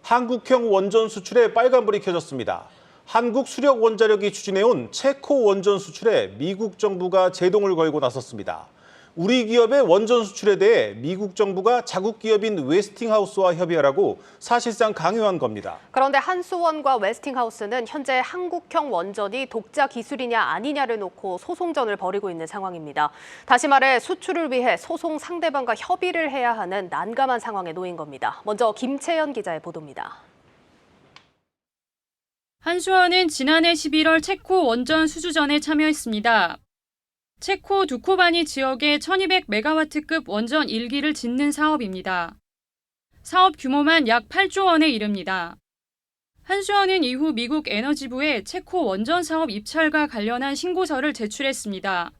한국형 원전 수출에 빨간불이 켜졌습니다. 한국수력원자력이 추진해온 체코 원전 수출에 미국 정부가 제동을 걸고 나섰습니다. 우리 기업의 원전 수출에 대해 미국 정부가 자국 기업인 웨스팅하우스와 협의하라고 사실상 강요한 겁니다. 그런데 한수원과 웨스팅하우스는 현재 한국형 원전이 독자 기술이냐 아니냐를 놓고 소송전을 벌이고 있는 상황입니다. 다시 말해 수출을 위해 소송 상대방과 협의를 해야 하는 난감한 상황에 놓인 겁니다. 먼저 김채연 기자의 보도입니다. 한수원은 지난해 11월 체코 원전 수주전에 참여했습니다. 체코 두코바니 지역에 1200메가와트급 원전 1기를 짓는 사업입니다. 사업 규모만 약 8조 원에 이릅니다. 한수원은 이후 미국 에너지부에 체코 원전 사업 입찰과 관련한 신고서를 제출했습니다.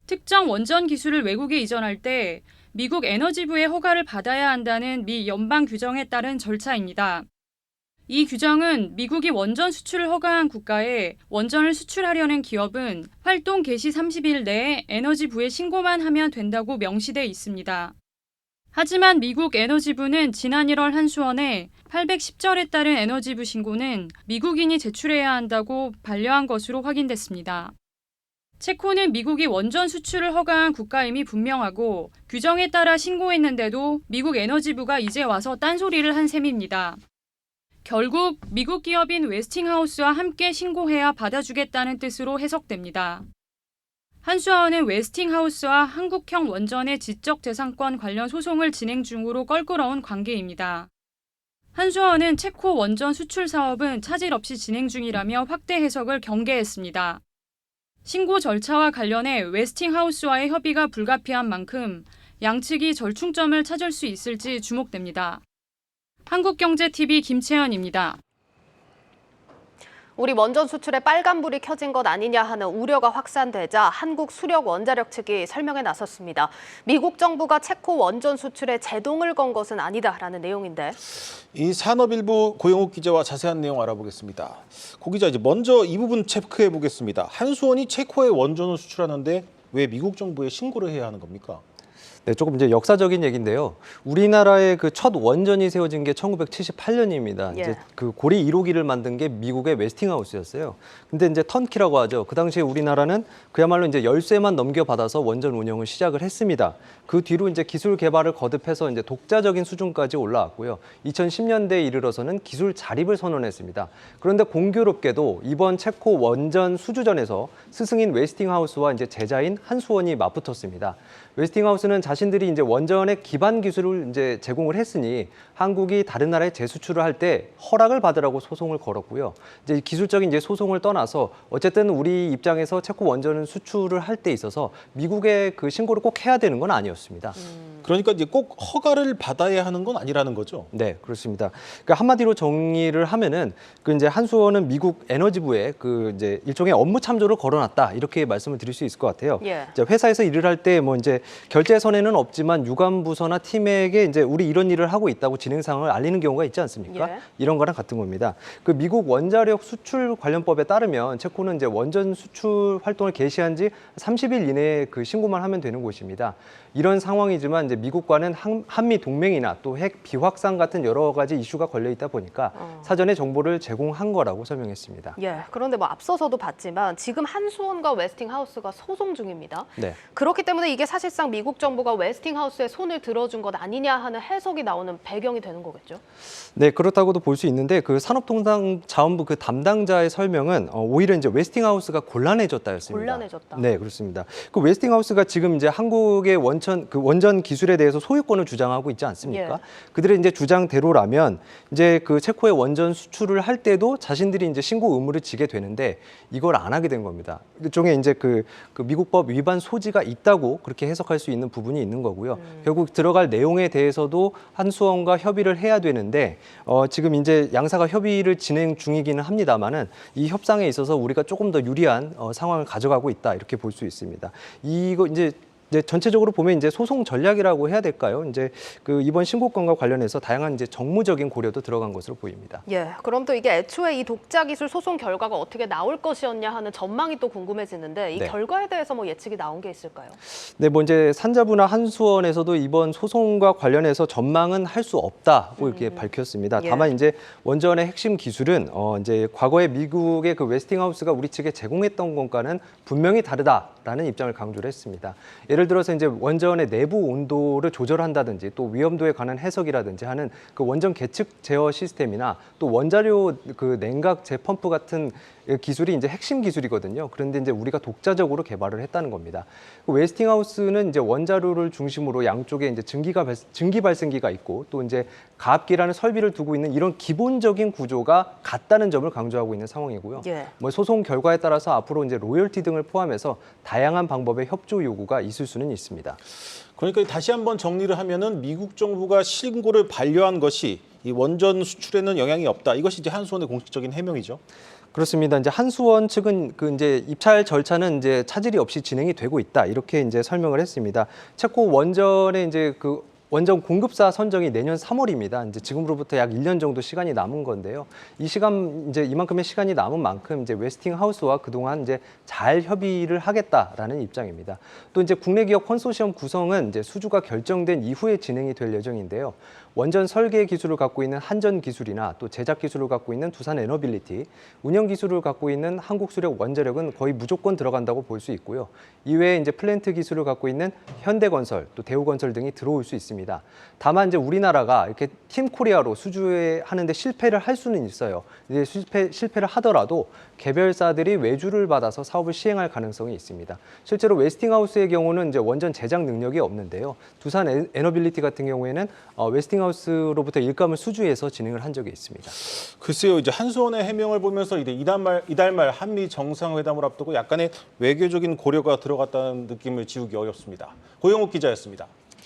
특정 원전 기술을 외국에 이전할 때 미국 에너지부의 허가를 받아야 한다는 미 연방 규정에 따른 절차입니다. 이 규정은 미국이 원전 수출을 허가한 국가에 원전을 수출하려는 기업은 활동 개시 30일 내에 에너지부에 신고만 하면 된다고 명시돼 있습니다. 하지만 미국 에너지부는 지난 1월 한수원에 810절에 따른 에너지부 신고는 미국인이 제출해야 한다고 반려한 것으로 확인됐습니다. 체코는 미국이 원전 수출을 허가한 국가임이 분명하고 규정에 따라 신고했는데도 미국 에너지부가 이제 와서 딴소리를 한 셈입니다. 결국 미국 기업인 웨스팅하우스와 함께 신고해야 받아주겠다는 뜻으로 해석됩니다. 한수원은 웨스팅하우스와 한국형 원전의 지적재산권 관련 소송을 진행 중으로 껄끄러운 관계입니다. 한수원은 체코 원전 수출 사업은 차질 없이 진행 중이라며 확대 해석을 경계했습니다. 신고 절차와 관련해 웨스팅하우스와의 협의가 불가피한 만큼 양측이 절충점을 찾을 수 있을지 주목됩니다. 한국경제TV 김채연입니다. 우리 원전 수출에 빨간불이 켜진 것 아니냐 하는 우려가 확산되자 한국수력원자력 측이 설명에 나섰습니다. 미국 정부가 체코 원전 수출에 제동을 건 것은 아니다라는 내용인데. 이 산업일보 고영욱 기자와 자세한 내용 알아보겠습니다. 고 기자, 이제 먼저 이 부분 체크해 보겠습니다. 한수원이 체코에 원전을 수출하는데 왜 미국 정부에 신고를 해야 하는 겁니까? 네, 조금 이제 역사적인 얘기인데요. 우리나라의 그 첫 원전이 세워진 게 1978년입니다. 예. 이제 그 고리 1호기를 만든 게 미국의 웨스팅하우스였어요. 근데 이제 턴키라고 하죠. 그 당시에 우리나라는 그야말로 이제 열쇠만 넘겨받아서 원전 운영을 시작을 했습니다. 그 뒤로 이제 기술 개발을 거듭해서 이제 독자적인 수준까지 올라왔고요. 2010년대에 이르러서는 기술 자립을 선언했습니다. 그런데 공교롭게도 이번 체코 원전 수주전에서 스승인 웨스팅하우스와 이제 제자인 한수원이 맞붙었습니다. 웨스팅하우스는 자신들이 이제 원전의 기반 기술을 이제 제공을 했으니 한국이 다른 나라에 재수출을 할 때 허락을 받으라고 소송을 걸었고요. 이제 기술적인 이제 소송을 떠나서 어쨌든 우리 입장에서 체코 원전은 수출을 할 때 있어서 미국의 그 신고를 꼭 해야 되는 건 아니었습니다. 그러니까 이제 꼭 허가를 받아야 하는 건 아니라는 거죠? 네, 그렇습니다. 그러니까 한마디로 정리를 하면은 그 이제 한수원은 미국 에너지부에 그 이제 일종의 업무 참조를 걸어놨다 이렇게 말씀을 드릴 수 있을 것 같아요. 예. 이제 회사에서 일을 할 때 뭐 이제 결제선에는 없지만 유관 부서나 팀에게 이제 우리 이런 일을 하고 있다고 진행 상황을 알리는 경우가 있지 않습니까? 예. 이런 거랑 같은 겁니다. 그 미국 원자력 수출 관련법에 따르면 체코는 이제 원전 수출 활동을 개시한 지 30일 이내에 그 신고만 하면 되는 곳입니다. 이런 상황이지만 이제 미국과는 한미 동맹이나 또 핵 비확산 같은 여러 가지 이슈가 걸려 있다 보니까 사전에 정보를 제공한 거라고 설명했습니다. 예. 그런데 뭐 앞서서도 봤지만 지금 한수원과 웨스팅하우스가 소송 중입니다. 네. 그렇기 때문에 이게 사실상 미국 정부가 웨스팅하우스에 손을 들어준 것 아니냐 하는 해석이 나오는 배경이 되는 거겠죠? 네, 그렇다고도 볼 수 있는데 그 산업통상자원부 그 담당자의 설명은 오히려 이제 웨스팅하우스가 곤란해졌다였습니다. 곤란해졌다. 네, 그렇습니다. 그 웨스팅하우스가 지금 이제 한국의 원전 기술에 대해서 소유권을 주장하고 있지 않습니까? 예. 그들의 이제 주장대로라면 이제 그 체코의 원전 수출을 할 때도 자신들이 이제 신고 의무를 지게 되는데 이걸 안 하게 된 겁니다. 일종의 이제 그 미국법 위반 소지가 있다고 그렇게 해석할 수 있는 부분이 있는 거고요. 결국 들어갈 내용에 대해서도 한수원과 협의를 해야 되는데 지금 이제 양사가 협의를 진행 중이기는 합니다만은 이 협상에 있어서 우리가 조금 더 유리한 상황을 가져가고 있다 이렇게 볼 수 있습니다. 이거 이제 이제 전체적으로 보면 이제 소송 전략이라고 해야 될까요? 이제 그 이번 신고건과 관련해서 다양한 이제 정무적인 고려도 들어간 것으로 보입니다. 예, 그럼 또 이게 애초에 이 독자 기술 소송 결과가 어떻게 나올 것이었냐 하는 전망이 또 궁금해지는데 이 네. 결과에 대해서 뭐 예측이 나온 게 있을까요? 네, 뭐 이제 산자부나 한수원에서도 이번 소송과 관련해서 전망은 할 수 없다고 이렇게 밝혔습니다. 예. 다만 이제 원전의 핵심 기술은 이제 과거에 미국의 그 웨스팅하우스가 우리 측에 제공했던 것과는 분명히 다르다라는 입장을 강조를 했습니다. 예를 들어서 이제 원전의 내부 온도를 조절한다든지 또 위험도에 관한 해석이라든지 하는 그 원전 계측 제어 시스템이나 또 원자료 그 냉각 재펌프 같은 기술이 이제 핵심 기술이거든요. 그런데 이제 우리가 독자적으로 개발을 했다는 겁니다. 웨스팅하우스는 이제 원자료를 중심으로 양쪽에 이제 증기 발생기가 있고 또 이제 가압기라는 설비를 두고 있는 이런 기본적인 구조가 같다는 점을 강조하고 있는 상황이고요. 예. 뭐 소송 결과에 따라서 앞으로 이제 로열티 등을 포함해서 다양한 방법의 협조 요구가 있을 수는 있습니다. 그러니까 다시 한번 정리를 하면은 미국 정부가 신고를 반려한 것이 이 원전 수출에는 영향이 없다. 이것이 이제 한수원의 공식적인 해명이죠. 그렇습니다. 이제 한수원 측은 그 이제 입찰 절차는 이제 차질이 없이 진행이 되고 있다. 이렇게 이제 설명을 했습니다. 체코 원전의 이제 그 원전 공급사 선정이 내년 3월입니다. 이제 지금으로부터 약 1년 정도 시간이 남은 건데요. 이 시간 이제 이만큼의 시간이 남은 만큼 이제 웨스팅하우스와 그동안 이제 잘 협의를 하겠다라는 입장입니다. 또 이제 국내 기업 컨소시엄 구성은 이제 수주가 결정된 이후에 진행이 될 예정인데요. 원전 설계 기술을 갖고 있는 한전 기술이나 또 제작 기술을 갖고 있는 두산 에너빌리티, 운영 기술을 갖고 있는 한국수력 원자력은 거의 무조건 들어간다고 볼 수 있고요. 이외에 이제 플랜트 기술을 갖고 있는 현대건설, 또 대우건설 등이 들어올 수 있습니다. 다만 이제 우리나라가 이렇게 팀 코리아로 수주하는데 실패를 할 수는 있어요. 이제 실패를 하더라도 개별사들이 외주를 받아서 사업을 시행할 가능성이 있습니다. 실제로 웨스팅하우스의 경우는 이제 원전 제작 능력이 없는데요. 두산 에너빌리티 같은 경우에는 웨스팅하우스로부터 일감을 수주해서 진행을 한 적이 있습니다. 글쎄요, 이제 한수원의 해명을 보면서 이제 이달 말 한미 정상회담을 앞두고 약간의 외교적인 고려가 들어갔다는 느낌을 지우기 어렵습니다. 고영욱 기자였습니다.